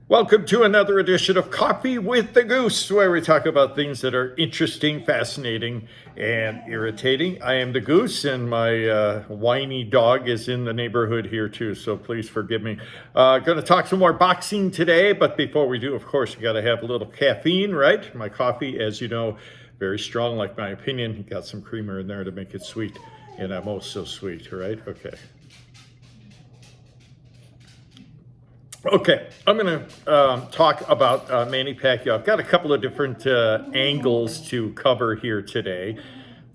Welcome to another edition of Coffee with the Goose, where we talk about things that are interesting, fascinating, and irritating. I am the Goose, and my whiny dog is in the neighborhood here too, so please forgive me. Going to talk some more boxing today, but before we do, of course, you got to have a little caffeine, right? My coffee, as you know, very strong, like my opinion. Got some creamer in there to make it sweet, and I'm also sweet, right? Okay, I'm going to talk about Manny Pacquiao. I've got a couple of different angles to cover here today.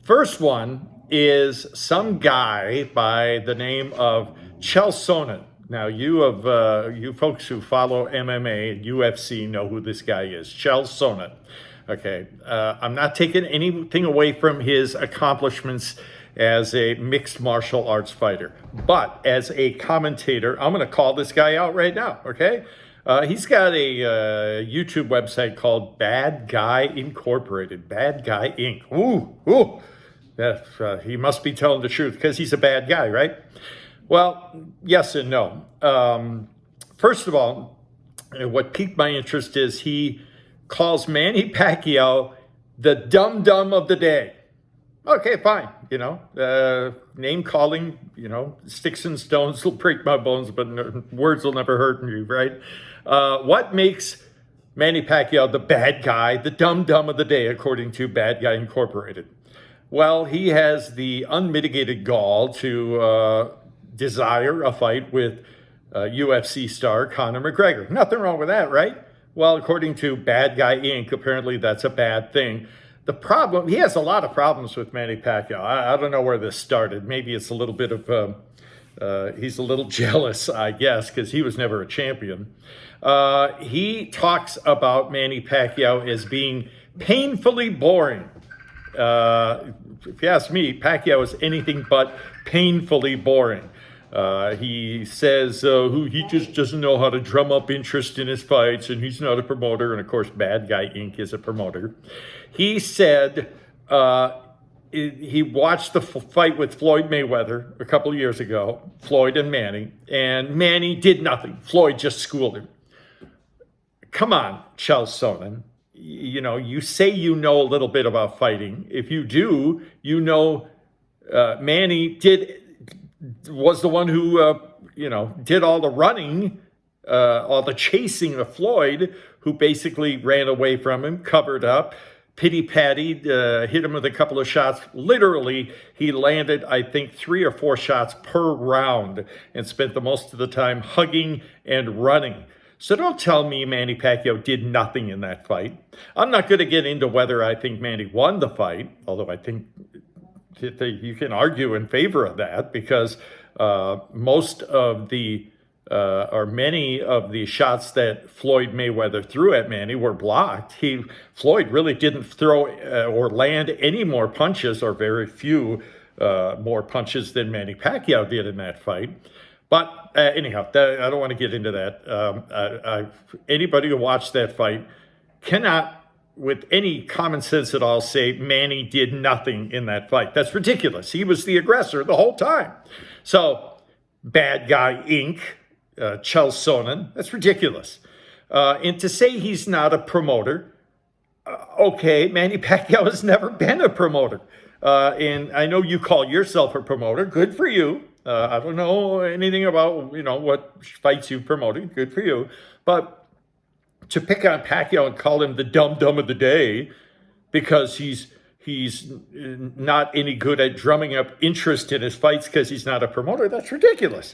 First one is some guy by the name of Chael Sonnen. Now, you folks who follow MMA and UFC know who this guy is, Chael Sonnen. Okay, I'm not taking anything away from his accomplishments as a mixed martial arts fighter. But as a commentator, I'm going to call this guy out right now, okay? He's got a YouTube website called Bad Guy Incorporated, Bad Guy Inc. Ooh, he must be telling the truth because he's a bad guy, right? Well, yes and no. First of all, what piqued my interest is he calls Manny Pacquiao the dum-dum of the day. Okay, fine. Name calling, sticks and stones will break my bones, but words will never hurt me, right? What makes Manny Pacquiao the bad guy, the dum-dum of the day, according to Bad Guy Incorporated? Well, he has the unmitigated gall to desire a fight with UFC star Conor McGregor. Nothing wrong with that, right? Well, according to Bad Guy Inc., apparently that's a bad thing. The problem, he has a lot of problems with Manny Pacquiao. I don't know where this started. Maybe it's a little bit of, he's a little jealous, I guess, because he was never a champion. He talks about Manny Pacquiao as being painfully boring. If you ask me, Pacquiao is anything but painfully boring. He says he just doesn't know how to drum up interest in his fights, and he's not a promoter. And of course, Bad Guy Inc. is a promoter. He said he watched the fight with Floyd Mayweather a couple of years ago, Floyd and Manny did nothing. Floyd just schooled him. Come on, Chael Sonnen. You say you know a little bit about fighting. If you do, Manny was the one who, did all the running, all the chasing of Floyd, who basically ran away from him, covered up, pity-pattied, hit him with a couple of shots. Literally, he landed, I think, 3 or 4 shots per round and spent the most of the time hugging and running. So don't tell me Manny Pacquiao did nothing in that fight. I'm not going to get into whether I think Manny won the fight, although I think you can argue in favor of that because most of the or many of the shots that Floyd Mayweather threw at Manny were blocked. Floyd really didn't throw or land any more punches, or very few more punches than Manny Pacquiao did in that fight. But anyhow, I don't want to get into that. Anybody who watched that fight cannot, with any common sense at all, say Manny did nothing in that fight. That's ridiculous. He was the aggressor the whole time. So, Bad Guy Inc., Chael Sonnen, that's ridiculous. And to say he's not a promoter, okay, Manny Pacquiao has never been a promoter. And I know you call yourself a promoter. Good for you. I don't know anything about, what fights you've promoted. Good for you. But to pick on Pacquiao and call him the dum-dum of the day because he's not any good at drumming up interest in his fights because he's not a promoter, that's ridiculous.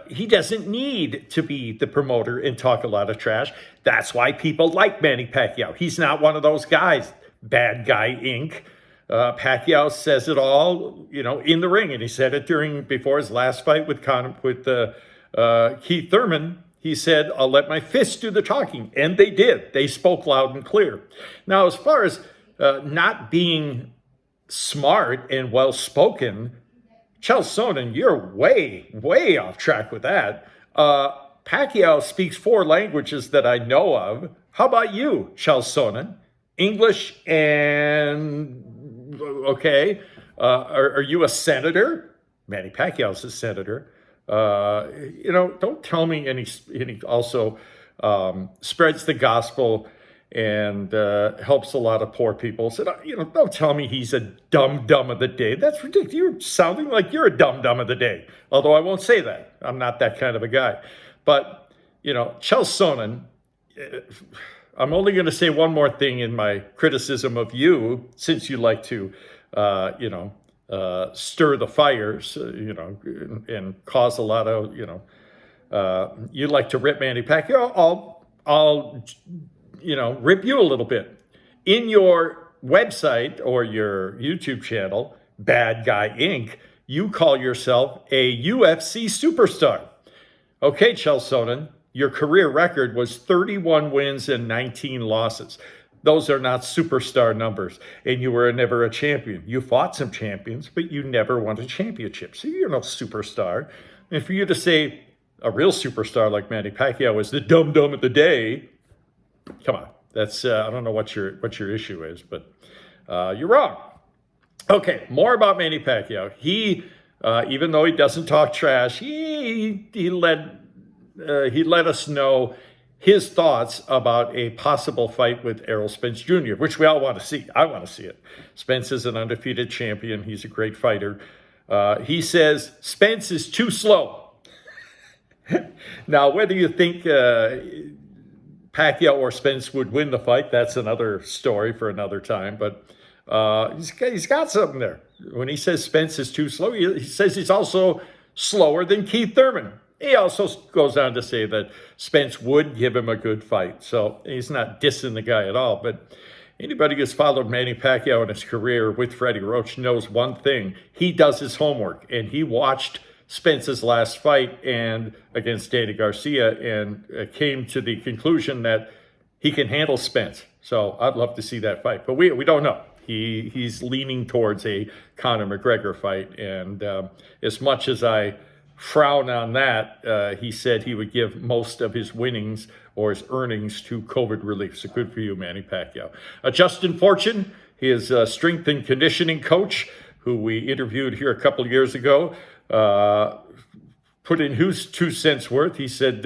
He doesn't need to be the promoter and talk a lot of trash. That's why people like Manny Pacquiao. He's not one of those guys. Bad Guy Inc. Pacquiao says it all, in the ring, and he said it before his last fight with Keith Thurman. He said, I'll let my fists do the talking. And they did. They spoke loud and clear. Now, as far as not being smart and well-spoken, Chael Sonnen, you're way, way off track with that. Pacquiao speaks 4 languages that I know of. How about you, Chael Sonnen? English and, okay. Are you a senator? Manny Pacquiao's a senator. Don't tell me any also spreads the gospel, and helps a lot of poor people. So, don't tell me he's a dum-dum of the day. That's ridiculous. You're sounding like you're a dum-dum of the day. Although I won't say that. I'm not that kind of a guy. But, Chael Sonnen, I'm only going to say one more thing in my criticism of you, since you like to, stir the fires, and cause a lot of, you like to rip Manny Pacquiao. I'll rip you a little bit. In your website or your YouTube channel, Bad Guy Inc., you call yourself a UFC superstar. Okay, Chael Sonnen, your career record was 31 wins and 19 losses. Those are not superstar numbers, and you were never a champion. You fought some champions, but you never won a championship, so you're no superstar. And for you to say a real superstar like Manny Pacquiao is the dum-dum of the day, come on. That's I don't know what your issue is, but you're wrong. Okay, more about Manny Pacquiao. He, even though he doesn't talk trash, he let us know his thoughts about a possible fight with Errol Spence Jr., which we all want to see. I want to see it. Spence is an undefeated champion. He's a great fighter. He says Spence is too slow. Now, whether you think Pacquiao or Spence would win the fight, that's another story for another time. But he's got something there. When he says Spence is too slow, he says he's also slower than Keith Thurman. He also goes on to say that Spence would give him a good fight. So he's not dissing the guy at all. But anybody who's followed Manny Pacquiao in his career with Freddie Roach knows one thing. He does his homework, and he watched Spence's last fight and against Danny Garcia and came to the conclusion that he can handle Spence. So I'd love to see that fight, but we don't know. He's leaning towards a Conor McGregor fight, and as much as I frown on that, he said he would give most of his winnings or his earnings to COVID relief. So good for you, Manny Pacquiao. Justin Fortune, his strength and conditioning coach, who we interviewed here a couple of years ago, put in his 2 cents worth. He said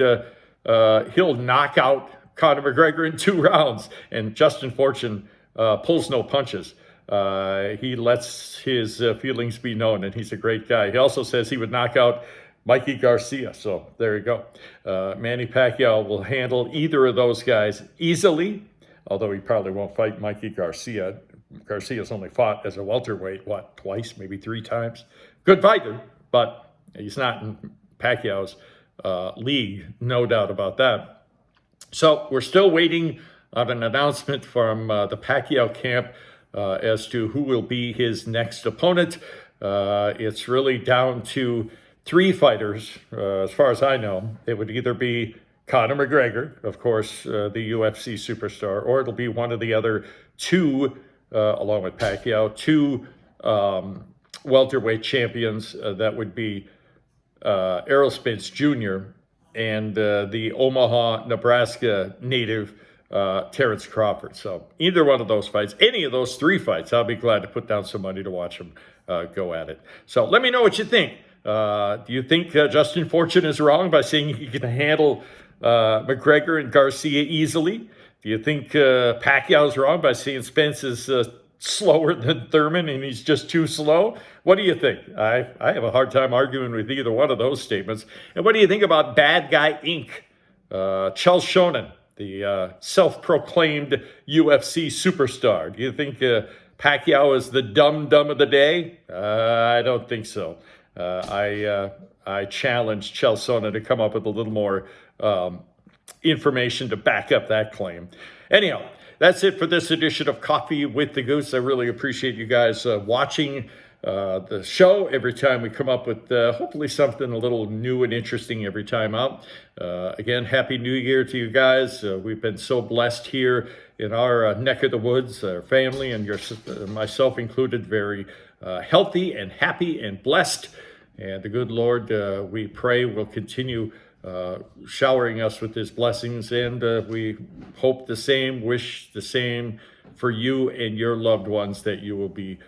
he'll knock out Conor McGregor in 2 rounds. And Justin Fortune pulls no punches. He lets his feelings be known, and he's a great guy. He also says he would knock out Mikey Garcia. So there you go. Manny Pacquiao will handle either of those guys easily, although he probably won't fight Mikey Garcia. Garcia's only fought as a welterweight, twice, maybe 3 times. Good fighter, but he's not in Pacquiao's league, no doubt about that. So we're still waiting on an announcement from the Pacquiao camp as to who will be his next opponent. It's really down to 3 fighters, as far as I know. It would either be Conor McGregor, of course, the UFC superstar, or it'll be one of the other 2, along with Pacquiao, 2 welterweight champions. That would be Errol Spence Jr. and the Omaha, Nebraska native Terrence Crawford. So either one of those fights, any of those 3 fights, I'll be glad to put down some money to watch them go at it. So let me know what you think. Do you think Justin Fortune is wrong by saying he can handle McGregor and Garcia easily? Do you think Pacquiao's wrong by saying Spence is slower than Thurman and he's just too slow? What do you think? I have a hard time arguing with either one of those statements. And what do you think about Bad Guy Inc.? Chael Sonnen, the self-proclaimed UFC superstar. Do you think Pacquiao is the dum-dum of the day? I don't think so. I challenge Chael Sonnen to come up with a little more information to back up that claim. Anyhow, that's it for this edition of Coffee with the Goose. I really appreciate you guys watching the show every time we come up with hopefully something a little new and interesting every time out. Again, Happy New Year to you guys. We've been so blessed here in our neck of the woods, our family and myself included, very healthy and happy and blessed. And the good Lord, we pray, will continue showering us with his blessings, and we hope the same, wish the same for you and your loved ones, that you will be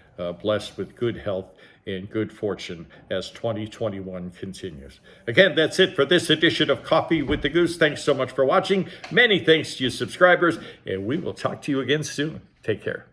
blessed with good health and good fortune as 2021 continues. Again, that's it for this edition of Coffee with the Goose. Thanks so much for watching. Many thanks to you subscribers, and we will talk to you again soon. Take care.